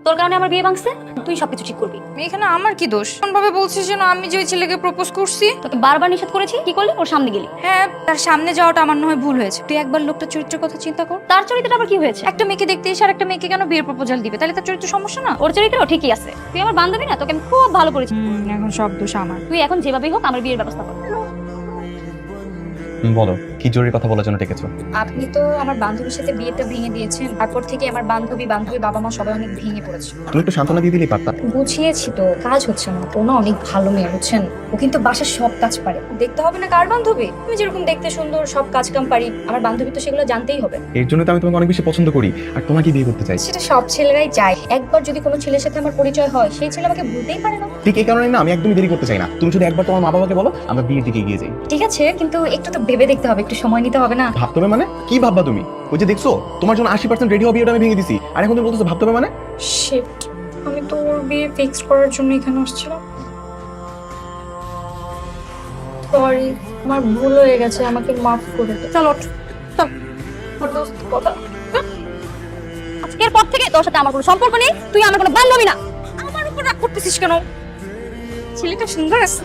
তোর কারণে আমার বিয়ে ভাঙছে, তুই সবকিছু ঠিক করবি। এখানে আমার কি দোষ? কোন ভাবে বলছিস যেন আমি যে ওই ছেলেকে প্রপোজ করছি? তোকে বারবার নিষেধ করেছি, কি করলি? ওর সামনে গেলি। হ্যাঁ, তার সামনে যাওয়াটা আমার নয় ভুল হয়েছে। তুই একবার লোকটার চরিত্রের কথা চিন্তা কর। তার চরিত্রটা আবার কি হয়েছে? একটা মেয়েকে দেখতে এসে আর একটা মেয়েকে কেন বিয়ের প্রপোজাল দিবে? তাহলে তার চরিত্র সমস্যা না? ওর চরিত্র ঠিকই আছে। তুই আমার বান্ধবী না, তোকে আমি খুব ভালো করেছি। এখন সব দোষ আমার। তুই এখন যেভাবেই হোক আমার বিয়ের ব্যবস্থা কর। বলো, কি জরুরি কথা বলার জন্য ডেকেছো? আপনি তো আমার বান্ধবীর সাথে বিয়েটা ভেঙে দিয়েছেন। তারপর থেকে আমার বান্ধবী বাবা মা সবাই অনেক ভেঙে পড়েছে। তুমি একটু সান্ত্বনা দিয়ে দিলেই পারতা। বুঝিয়েছি তো, কাজ হচ্ছে না। ও না অনেক ভালো মেয়ে, বুঝছেন? ও কিন্তু বাসার সব কাজ পারে। দেখতে হবে না কার বান্ধবী? তুমি যেরকম দেখতে সুন্দর, সব কাজ কাম পারি, আমার বান্ধবী তো সেগুলো জানতেই হবে। এর জন্য তো আমি তোমাকে অনেক বেশি পছন্দ করি আর তোমাকে বিয়ে করতে চাই। সেটা সব ছেলেরাই চায়। একবার যদি কোনো ছেলের সাথে আমার পরিচয় হয়, সেই ছেলে আমাকে ভুলতেই পারে না। ঠিক এই কারণে না আমি একদমই দেরি করতে চাই না। তুমি শুধু একবার তোমার মা বাবাকে বলো আমরা বিয়ের দিকে এগিয়ে যাই। ঠিক আছে, কিন্তু একটু তো ভেবে দেখতে হবে, একটু সময় নিতে হবে না? ভাবতে হবে মানে? কি ভাববা তুমি? ওই যে দেখছো তোমার জন্য 80% রেডি হবে, বিয়েটা আমি ভেঙে দিছি, আর এখন তুমি বলতেছো ভাবতে হবে মানে? শিট, আমি তো ওর বিয়ে ফিক্স করার জন্য এখানে আসছিলাম। সরি, আমার ভুল হয়ে গেছে, আমাকে মাফ করে দে। চল ওঠ। চল। কথা আজকের পর থেকে তোর সাথে আমার কোনো সম্পর্ক নেই, তুই আমার কোনো বান্ধবী না। আমার উপর রাগ করতেছিস কেন? ছেলেটা সুন্দর আছে।